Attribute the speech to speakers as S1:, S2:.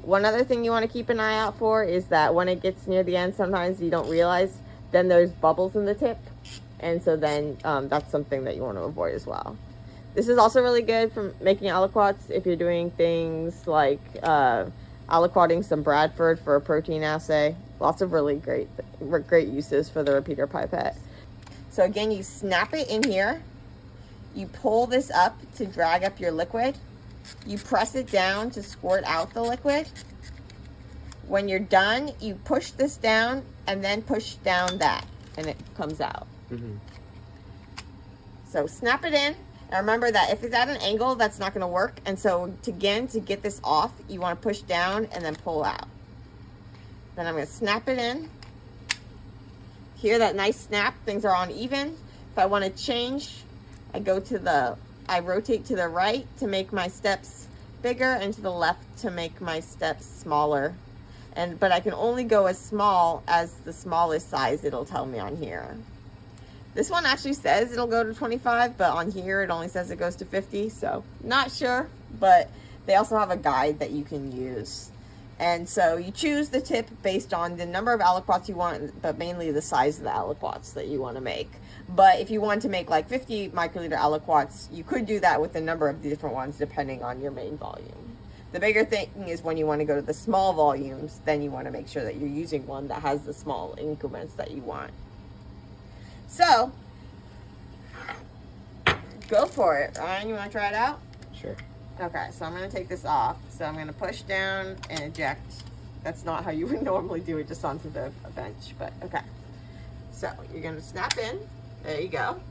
S1: One other thing you want to keep an eye out for is that when it gets near the end, sometimes you don't realize, then there's bubbles in the tip. And so then that's something that you want to avoid as well. This is also really good for making aliquots if you're doing things like aliquoting some Bradford for a protein assay. Lots of really great uses for the repeater pipette. So again, you snap it in here. You pull this up to drag up your liquid. You press it down to squirt out the liquid. When you're done, you push this down and then push down that, and it comes out. Mm-hmm. So snap it in. And remember that if it's at an angle, that's not going to work. And so to get this off, you want to push down and then pull out. Then I'm going to snap it in. Hear that nice snap? Things are uneven. If I want to change, I rotate to the right to make my steps bigger and to the left to make my steps smaller. But I can only go as small as the smallest size it'll tell me on here. This one actually says it'll go to 25, but on here it only says it goes to 50, so not sure. But they also have a guide that you can use. And so you choose the tip based on the number of aliquots you want, but mainly the size of the aliquots that you want to make. But if you want to make like 50 microliter aliquots, you could do that with a number of different ones depending on your main volume. The bigger thing is when you want to go to the small volumes, then you want to make sure that you're using one that has the small increments that you want. So, go for it. Ryan, you want to try it out?
S2: Sure.
S1: Okay, so I'm going to take this off. So I'm going to push down and eject. That's not how you would normally do it, just onto the bench, but okay. So you're going to snap in. There you go.